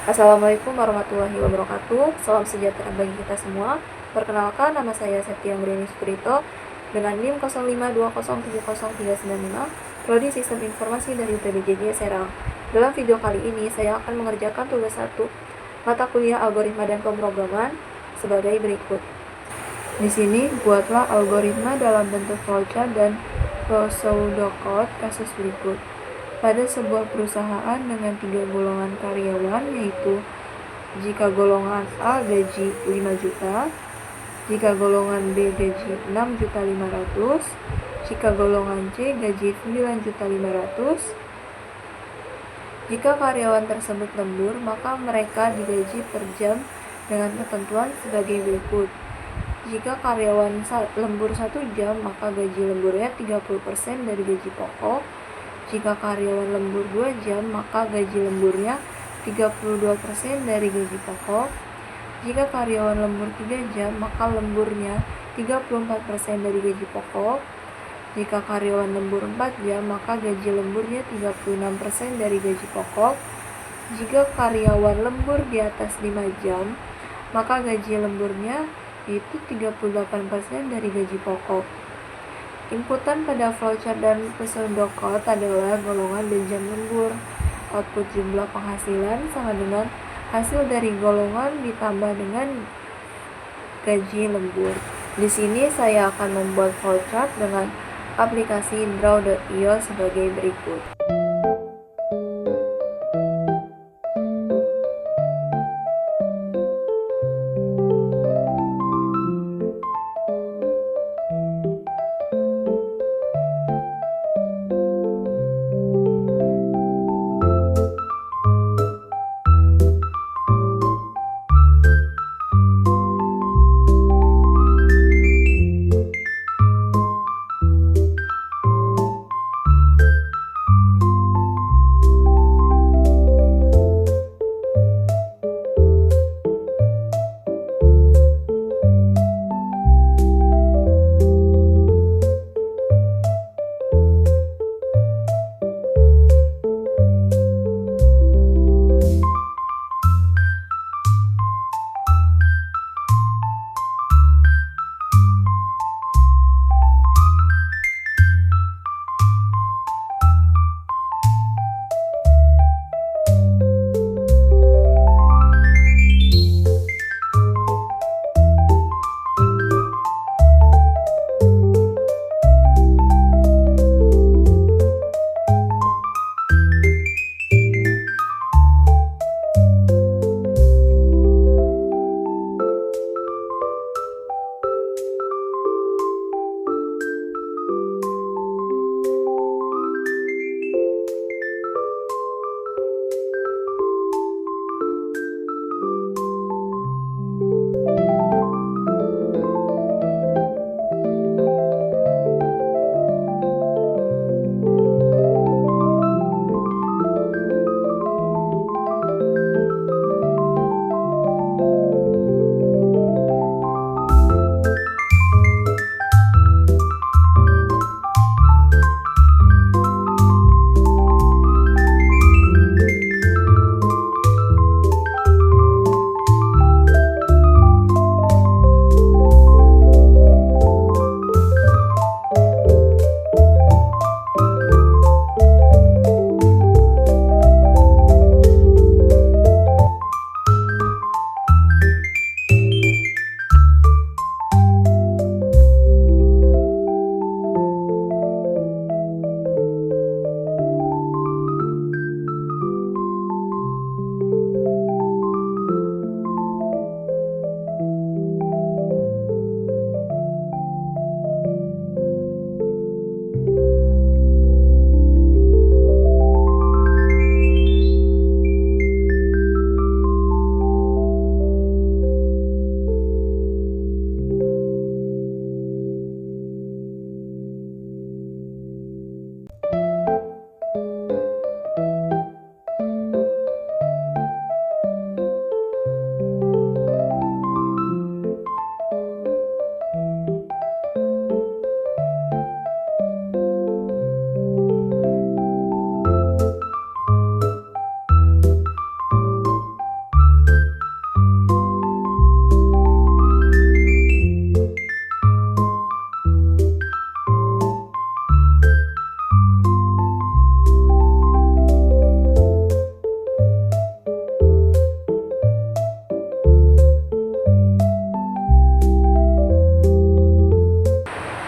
Assalamualaikum warahmatullahi wabarakatuh. Salam sejahtera bagi kita semua. Perkenalkan, nama saya Septia Anggreni Suprito dengan NIM 0520703995, Prodi Sistem Informasi dari UPBJJ Serang. Dalam video kali ini, saya akan mengerjakan tugas 1 mata kuliah Algoritma dan Pemrograman sebagai berikut. Di sini, buatlah algoritma dalam bentuk flowchart dan pseudocode kasus berikut. Pada sebuah perusahaan dengan 3 golongan karyawan, yaitu jika golongan A gaji 5 juta, jika golongan B gaji 6.500.000, jika golongan C gaji 9.500.000. Jika karyawan tersebut lembur, maka mereka digaji per jam dengan ketentuan sebagai berikut. Jika karyawan lembur 1 jam, maka gaji lemburnya 30% dari gaji pokok. Jika karyawan lembur 2 jam, maka gaji lemburnya 32% dari gaji pokok. Jika karyawan lembur 3 jam, maka lemburnya 34% dari gaji pokok. Jika karyawan lembur 4 jam, maka gaji lemburnya 36% dari gaji pokok. Jika karyawan lembur di atas 5 jam, maka gaji lemburnya itu 38% dari gaji pokok. Inputan pada flowchart dan pseudocode adalah golongan dan jam lembur. Output jumlah penghasilan sama dengan hasil dari golongan ditambah dengan gaji lembur. Di sini saya akan membuat flowchart dengan aplikasi Draw.io sebagai berikut.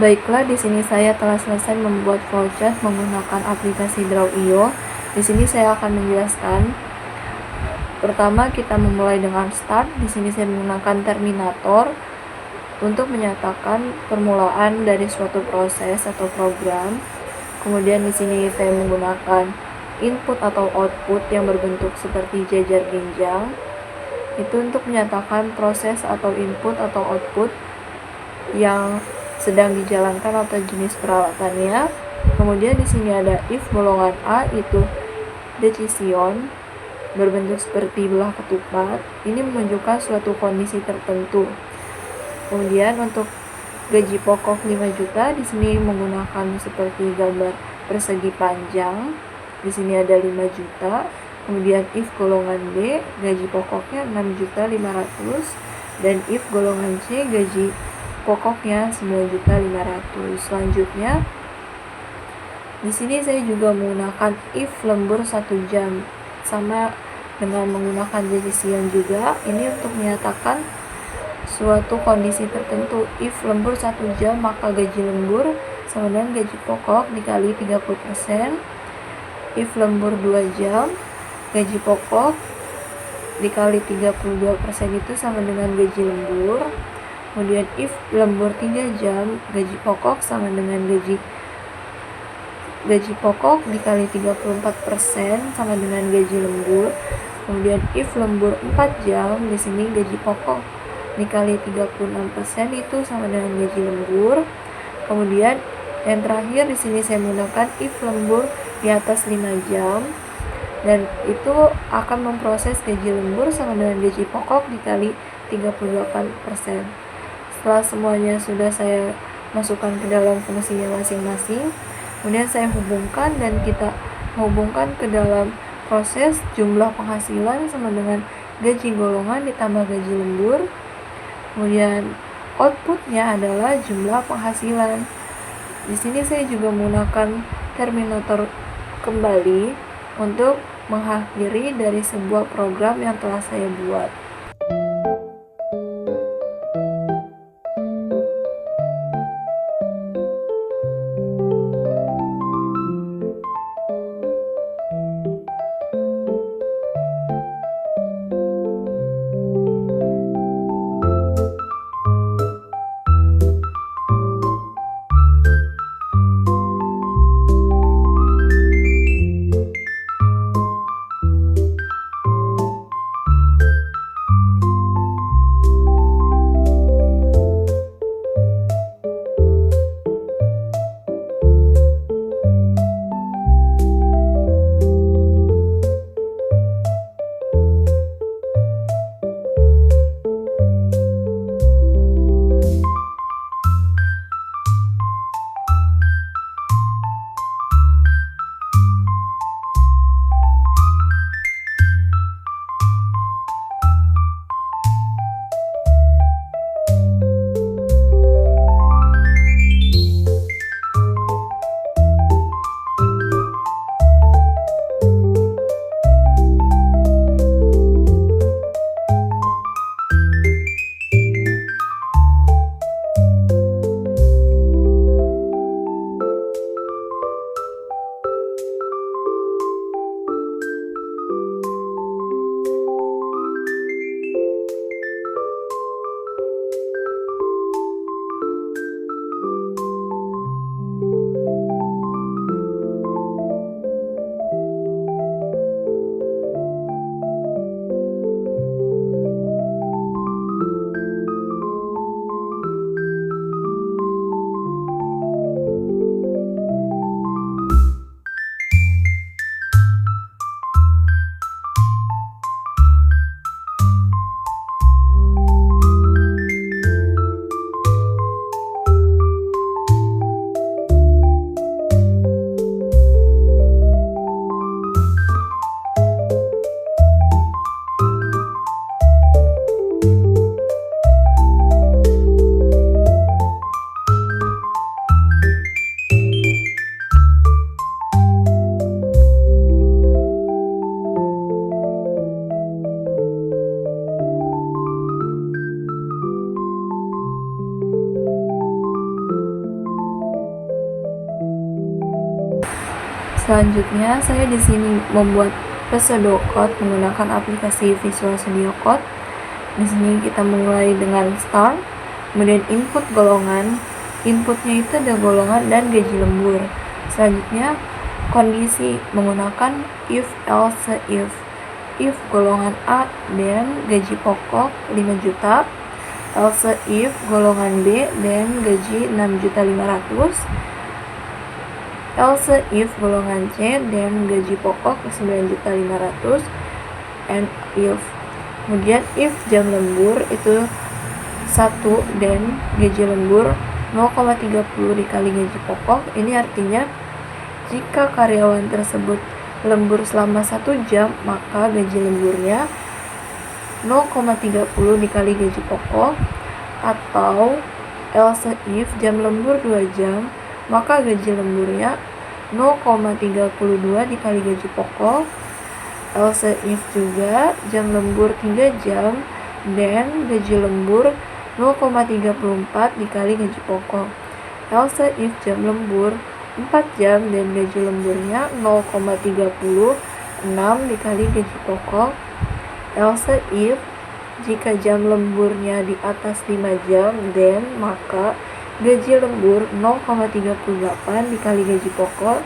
Baiklah, di sini saya telah selesai membuat flowchart menggunakan aplikasi Draw.io. Di sini saya akan menjelaskan. Pertama, kita memulai dengan start. Di sini saya menggunakan terminator untuk menyatakan permulaan dari suatu proses atau program. Kemudian di sini saya menggunakan input atau output yang berbentuk seperti jajar jenjang. Itu untuk menyatakan proses atau input atau output yang sedang dijalankan atau jenis peralatannya. Kemudian di sini ada if golongan A, itu decision berbentuk seperti belah ketupat. Ini menunjukkan suatu kondisi tertentu. Kemudian untuk gaji pokok 5 juta, di sini menggunakan seperti gambar persegi panjang. Di sini ada 5 juta. Kemudian if golongan B, gaji pokoknya 6.500.000, dan if golongan C, gaji pokoknya 9.500.000. Selanjutnya di sini saya juga menggunakan if lembur 1 jam, sama dengan menggunakan decision juga. Ini untuk menyatakan suatu kondisi tertentu. If lembur 1 jam, maka gaji lembur sama dengan gaji pokok dikali 30%. If lembur 2 jam, gaji pokok dikali 32% itu sama dengan gaji lembur. Kemudian if lembur 3 jam, gaji pokok sama dengan gaji pokok dikali 34% sama dengan gaji lembur. Kemudian if lembur 4 jam, di sini gaji pokok dikali 36% itu sama dengan gaji lembur. Kemudian yang terakhir di sini saya menggunakan if lembur di atas 5 jam, dan itu akan memproses gaji lembur sama dengan gaji pokok dikali 38%. Setelah semuanya sudah saya masukkan ke dalam fungsinya masing-masing, kemudian saya hubungkan, dan kita menghubungkan ke dalam proses jumlah penghasilan sama dengan gaji golongan ditambah gaji lembur. Kemudian outputnya adalah jumlah penghasilan. Di sini saya juga menggunakan terminator kembali untuk mengakhiri dari sebuah program yang telah saya buat. Selanjutnya, saya di sini membuat pseudocode menggunakan aplikasi Visual Studio Code. Di sini kita mulai dengan start, kemudian input golongan. Inputnya itu ada golongan dan gaji lembur. Selanjutnya, kondisi menggunakan if else if. If golongan A dan gaji pokok 5 juta, else if golongan B dan gaji 6.500.000, else if golongan C dan gaji pokok 9.500.000, and if. Kemudian if jam lembur itu 1 dan gaji lembur 0,30 dikali gaji pokok. Ini artinya jika karyawan tersebut lembur selama 1 jam, maka gaji lemburnya 0,30 dikali gaji pokok. Atau else if jam lembur 2 jam, maka gaji lemburnya 0,32 dikali gaji pokok. Else if juga jam lembur 3 jam dan gaji lembur 0,34 dikali gaji pokok. Else if jam lembur 4 jam dan gaji lemburnya 0,36 dikali gaji pokok. Else if jika jam lemburnya di atas 5 jam, then maka gaji lembur 0,38 dikali gaji pokok.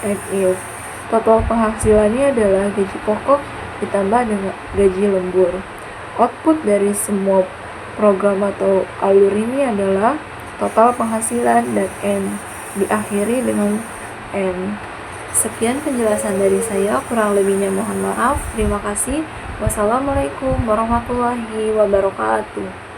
And if total penghasilannya adalah gaji pokok ditambah dengan gaji lembur. Output dari semua program atau alur ini adalah total penghasilan dan N, diakhiri dengan N. Sekian penjelasan dari saya, kurang lebihnya mohon maaf. Terima kasih. Wassalamualaikum warahmatullahi wabarakatuh.